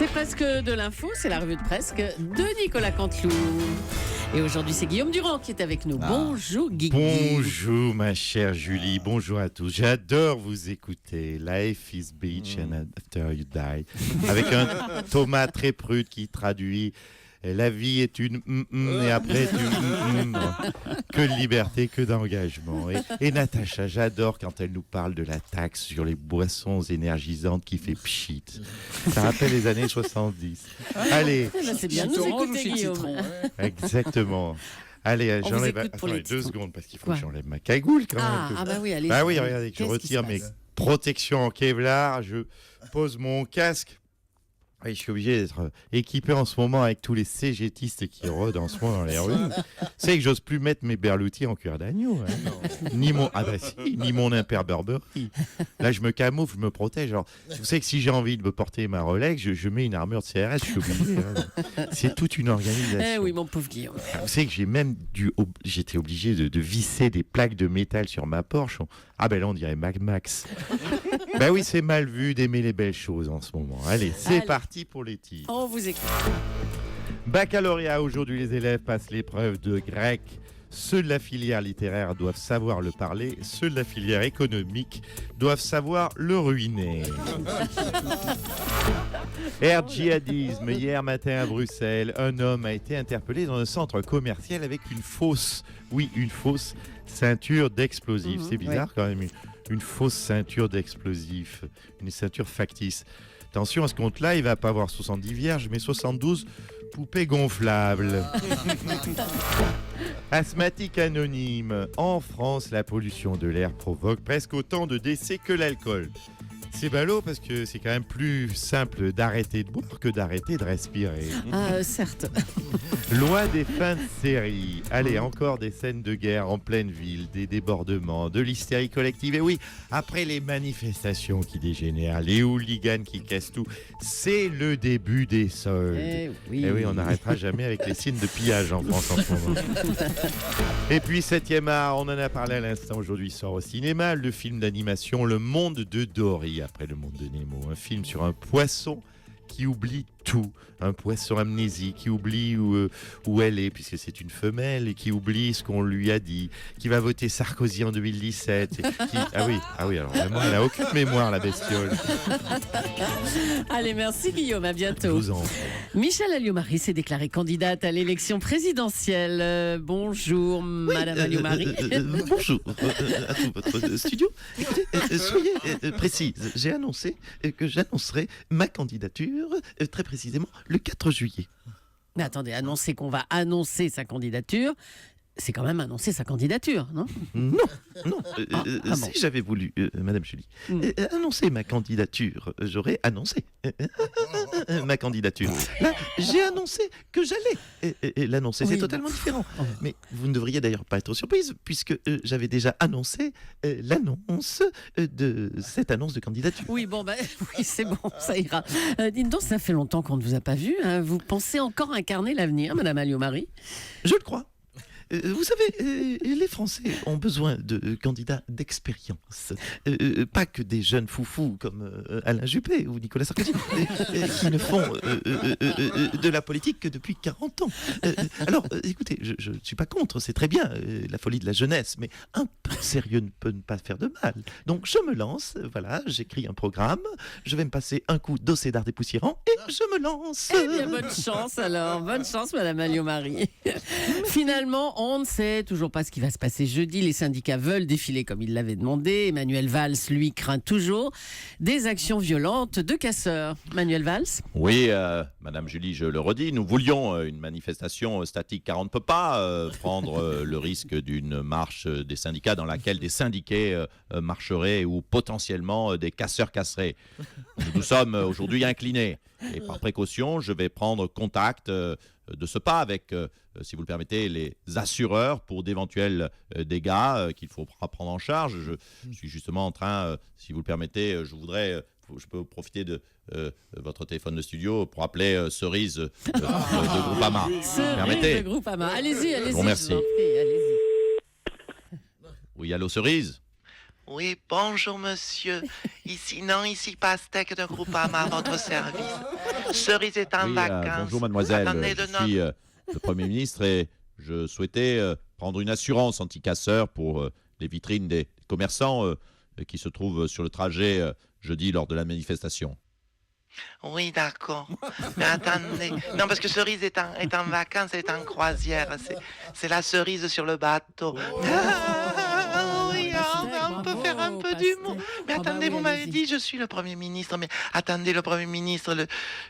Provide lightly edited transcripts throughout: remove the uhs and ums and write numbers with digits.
C'est presque de l'info, c'est la revue de presque de Nicolas Canteloup. Et aujourd'hui, c'est Guillaume Durand qui est avec nous. Bonjour Guigui. Bonjour ma chère Julie, bonjour à tous. J'adore vous écouter. Life is beach and after you die. Avec un Thomas très prude qui traduit la vie est une et après tu que de liberté, que d'engagement. Et Natacha, j'adore quand elle nous parle de la taxe sur les boissons énergisantes qui fait pchit. Ça rappelle les années 70. Allez. C'est bien de nous écouter, Guillaume. Exactement. Allez, On j'enlève. vous écoute pour Attendez, les 2 titres. secondes parce qu'il faut Quoi que j'enlève ma cagoule quand même. Ah bah oui, allez. Bah oui, regardez, je Qu'est-ce qui retire se mes passe protections en Kevlar, je pose mon casque. Oui, je suis obligé d'être équipé en ce moment avec tous les cégétistes qui rôdent en ce moment dans les rues. C'est que j'ose plus mettre mes berloutis en cuir d'agneau. Hein. Ni mon imperberberie. Là, je me camoufle, je me protège. Alors, vous savez que si j'ai envie de me porter ma Rolex, je mets une armure de CRS, je suis obligé. Hein. C'est toute une organisation. Eh oui, mon pauvre Guillaume. Vous savez que j'étais obligé de visser des plaques de métal sur ma Porsche. Ah ben là, on dirait Mad Max. Ben oui, c'est mal vu d'aimer les belles choses en ce moment. Allez, c'est parti pour les titres. On vous écoute. Baccalauréat, aujourd'hui les élèves passent l'épreuve de grec. Ceux de la filière littéraire doivent savoir le parler, ceux de la filière économique doivent savoir le ruiner. Air djihadisme, hier matin à Bruxelles, un homme a été interpellé dans un centre commercial avec une fausse ceinture d'explosifs. C'est bizarre quand même, une fausse ceinture d'explosifs, une ceinture factice. Attention, à ce compte-là, il va pas avoir 70 vierges, mais 72 poupées gonflables. Asthmatique anonyme. En France, la pollution de l'air provoque presque autant de décès que l'alcool. C'est ballot parce que c'est quand même plus simple d'arrêter de boire que d'arrêter de respirer. Certes. Loi des fins de série. Allez, encore des scènes de guerre en pleine ville, des débordements, de l'hystérie collective. Et oui, après les manifestations qui dégénèrent, les hooligans qui cassent tout, c'est le début des soldes. Eh Et oui, on n'arrêtera jamais avec les signes de pillage en France en ce moment. Et puis, 7e art, on en a parlé à l'instant, aujourd'hui sort au cinéma, le film d'animation Le Monde de Dory, après Le Monde de Nemo. Un film sur un poisson qui oublie tout, un poisson amnésique qui oublie où elle est, puisque c'est une femelle, et qui oublie ce qu'on lui a dit, qui va voter Sarkozy en 2017. Ah oui, alors vraiment, elle a aucune mémoire, la bestiole. Allez, merci Guillaume, à Je bientôt. vous en prie. Michèle Alliot-Marie s'est déclarée candidate à l'élection présidentielle. Bonjour, Madame Alliot-Marie. Bonjour à tout votre studio. Écoutez, soyez précise. J'ai annoncé que j'annoncerai ma candidature très précisément le 4 juillet. Mais attendez, annoncer qu'on va annoncer sa candidature, c'est quand même annoncer sa candidature, non? Non. bon. Si j'avais voulu, Madame Julie, annoncer ma candidature, j'aurais annoncé ma candidature. Là, j'ai annoncé que j'allais l'annoncer. Oui, C'est totalement différent. Mais vous ne devriez d'ailleurs pas être surprise, puisque j'avais déjà annoncé l'annonce de cette annonce de candidature. Oui, bon, oui, c'est bon, ça ira. Dites donc, ça fait longtemps qu'on ne vous a pas vu. Hein. Vous pensez encore incarner l'avenir, Madame Alliot-Marie? Je le crois. Vous savez, les Français ont besoin de candidats d'expérience. Pas que des jeunes foufous comme Alain Juppé ou Nicolas Sarkozy, qui ne font de la politique que depuis 40 ans. Alors, écoutez, je ne suis pas contre, c'est très bien, la folie de la jeunesse, mais un peu de sérieux ne peut pas faire de mal. Donc, je me lance, voilà, j'écris un programme, je vais me passer un coup d'Océdar d'art dépoussiérant et je me lance. Eh bien, bonne chance alors. Bonne chance, Madame Alliot-Marie. Finalement, on ne sait toujours pas ce qui va se passer jeudi. Les syndicats veulent défiler comme ils l'avaient demandé. Emmanuel Valls, lui, craint toujours des actions violentes de casseurs. Manuel Valls? Oui, Madame Julie, je le redis, nous voulions une manifestation statique car on ne peut pas prendre le risque d'une marche des syndicats dans laquelle des syndiqués marcheraient ou potentiellement des casseurs casseraient. Nous sommes aujourd'hui inclinés et par précaution, je vais prendre contact de ce pas avec, si vous le permettez, les assureurs pour d'éventuels dégâts qu'il faudra prendre en charge. Je suis justement en train, si vous le permettez, je peux profiter de votre téléphone de studio pour appeler Cerise de Groupama. Cerise de Groupama. Allez-y. Je vous remercie. Allez-y. Oui, allô Cerise? Oui, bonjour monsieur. Ici Pastèque de Groupama à votre service. Cerise est en Oui, vacances. bonjour mademoiselle, Attendez, je suis le Premier ministre et je souhaitais prendre une assurance anti-casseur pour les vitrines des commerçants qui se trouvent sur le trajet jeudi lors de la manifestation. Oui, d'accord. Mais attendez. Non, parce que Cerise est en vacances, elle est en croisière. C'est la cerise sur le bateau. Oui, on peut faire un peu d'humour. Mais attendez, vous m'avez dit, je suis le Premier ministre. Mais attendez, le Premier ministre,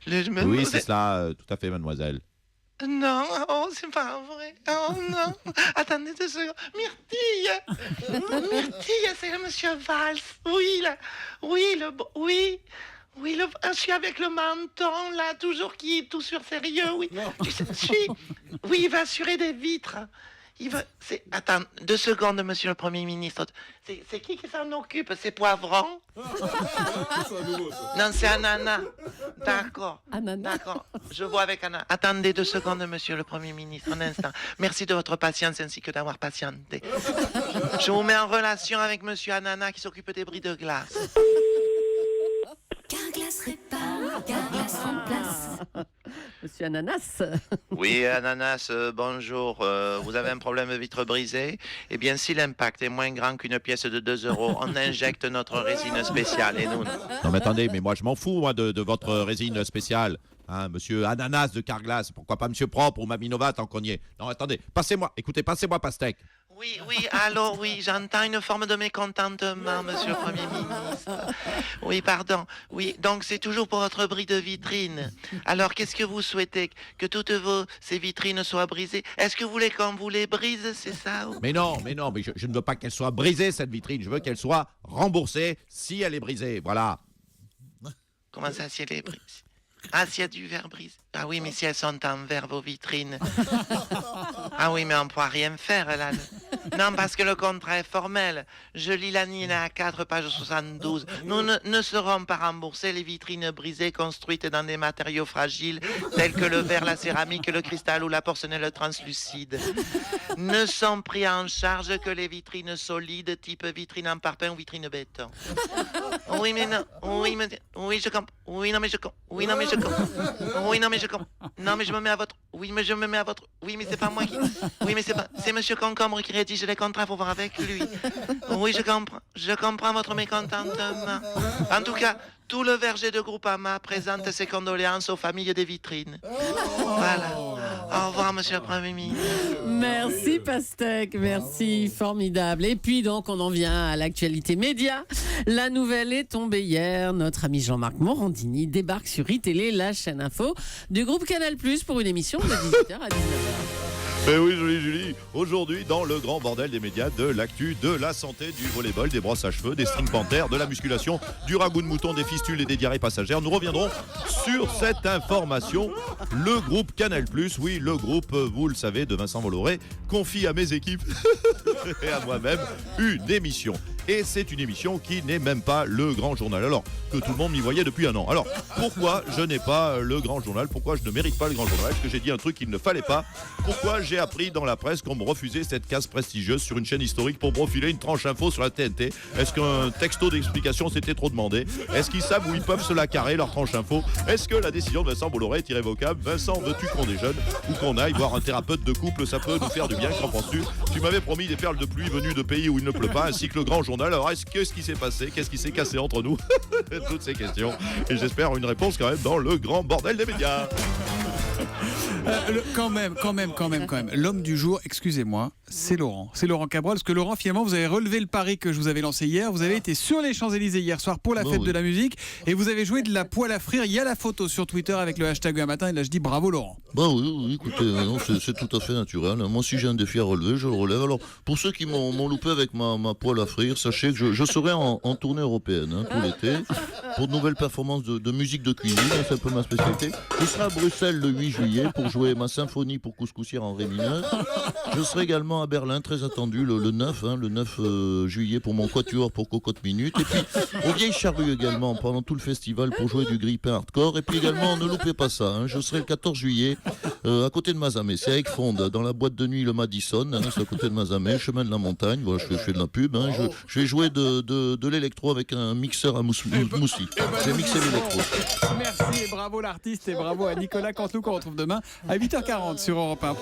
Oui, c'est cela, tout à fait mademoiselle. Non, oh, c'est pas vrai. Oh non. Attendez 2 secondes. Myrtille, c'est le monsieur Valls. Oui, là. Oui, oui. Oui, je suis avec le menton, là, toujours qui est tout sur sérieux, oui. Oui, il va assurer des vitres. Attends, 2 secondes, monsieur le Premier ministre. C'est qui s'en occupe? C'est Poivron? Non, c'est Ananas. D'accord. D'accord. Je vois avec Anna. Attendez 2 secondes, monsieur le Premier ministre, un instant. Merci de votre patience ainsi que d'avoir patienté. Je vous mets en relation avec monsieur Ananas qui s'occupe des bris de glace. Carglass répare, Carglass remplace. Monsieur Ananas. Oui, Ananas, bonjour. Vous avez un problème de vitre brisée? Eh bien, si l'impact est moins grand qu'une pièce de 2 euros, on injecte notre résine spéciale et nous... Non mais attendez, mais moi je m'en fous moi, de votre résine spéciale. Hein, monsieur Ananas de Carglass, pourquoi pas monsieur Propre ou Maminova tant qu'on y est. Non attendez, passez-moi Pastèque. Oui, allô, oui, j'entends une forme de mécontentement, monsieur le Premier ministre. Oui, pardon. Oui, donc c'est toujours pour votre bris de vitrine. Alors, qu'est-ce que vous souhaitez? Que toutes ces vitrines soient brisées? Est-ce que vous voulez qu'on vous les brise, c'est ça? Mais non, je ne veux pas qu'elle soit brisée cette vitrine, je veux qu'elle soit remboursée si elle est brisée, voilà. Comment ça, si elle est brisée? Ah, s'il y a du verre brisé. Ah oui, mais si elles sont en verre, vos vitrines. Ah oui, mais on ne pourra rien faire, là. Non, parce que le contrat est formel. Je lis l'alinéa 4, page 72. Nous ne serons pas remboursés les vitrines brisées construites dans des matériaux fragiles, tels que le verre, la céramique, le cristal ou la porcelaine translucide. Ne sont pris en charge que les vitrines solides, type vitrine en parpaing ou vitrine béton. Oui, mais non. Oui, je comprends. Oui, non, mais je comprends. Oui, non, mais je comprends. Oui, non, mais je comprends. Non, mais je me mets à votre... Oui, mais je me mets à votre... Oui, mais c'est pas moi qui... Oui, mais c'est pas... C'est monsieur Concombre qui rédige les contrats, faut voir avec lui. Oui, je comprends. Je comprends votre mécontentement. En tout cas, tout le verger de Groupama présente ses condoléances aux familles des vitrines. Voilà. Au revoir, monsieur le Premier ministre. Merci Pastèque, merci, formidable. Et puis donc on en vient à l'actualité média. La nouvelle est tombée hier. Notre ami Jean-Marc Morandini débarque sur iTélé, la chaîne info du groupe Canal+, pour une émission de 18h à 19h. Eh oui, Julie, aujourd'hui, dans le grand bordel des médias, de l'actu, de la santé, du volleyball, des brosses à cheveux, des string panthères, de la musculation, du ragoût de mouton, des fistules et des diarrhées passagères, nous reviendrons sur cette information. Le groupe Canal+, oui, le groupe, vous le savez, de Vincent Bolloré, confie à mes équipes et à moi-même une émission. Et c'est une émission qui n'est même pas le grand journal, alors que tout le monde m'y voyait depuis 1 an. Alors, pourquoi je n'ai pas le grand journal? Pourquoi je ne mérite pas le grand journal? Est-ce que j'ai dit un truc qu'il ne fallait pas? Pourquoi j'ai appris dans la presse qu'on me refusait cette case prestigieuse sur une chaîne historique pour me refiler une tranche info sur la TNT? Est-ce qu'un texto d'explication s'était trop demandé? Est-ce qu'ils savent où ils peuvent se la carrer, leur tranche info? Est-ce que la décision de Vincent Bolloré est irrévocable? Vincent, veux-tu qu'on déjeune ou qu'on aille voir un thérapeute de couple? Ça peut nous faire du bien, qu'en penses-tu? Tu m'avais promis des perles de pluie venues de pays où il ne pleut pas, ainsi que le grand journal. Alors, qu'est-ce qui s'est passé? Qu'est-ce qui s'est cassé entre nous? Toutes ces questions. Et j'espère une réponse quand même dans le grand bordel des médias. Quand même. L'homme du jour, excusez-moi, c'est Laurent. C'est Laurent Cabrol, parce que Laurent, finalement, vous avez relevé le pari que je vous avais lancé hier. Vous avez été sur les Champs-Élysées hier soir pour la fête de la musique et vous avez joué de la poêle à frire. Il y a la photo sur Twitter avec le hashtag un matin et là je dis bravo Laurent. Bah oui, écoutez, non, c'est tout à fait naturel. Moi, si j'ai un défi à relever, je le relève. Alors, pour ceux qui m'ont loupé avec ma poêle à frire, sachez que je serai en tournée européenne tout l'été. pour de nouvelles performances de musique de cuisine, hein, c'est un peu ma spécialité. Je serai à Bruxelles le 8 juillet pour jouer ma symphonie pour couscoussière en ré mineur. Je serai également à Berlin, très attendu, le 9, le 9 juillet pour mon quatuor pour cocotte minute. Et puis au Vieille Charrue également pendant tout le festival pour jouer du grippin hardcore. Et puis également, ne loupez pas ça, je serai le 14 juillet à côté de Mazamet, c'est à Aiguefonde, dans la boîte de nuit le Madison, c'est à côté de Mazamet, chemin de la montagne. Voilà, je fais de la pub. Je vais jouer de l'électro avec un mixeur à moussi. Je vais mixer l'électro. Merci et bravo l'artiste et bravo à Nicolas Canteloup qu'on retrouve demain à 8h40 sur Europe 1.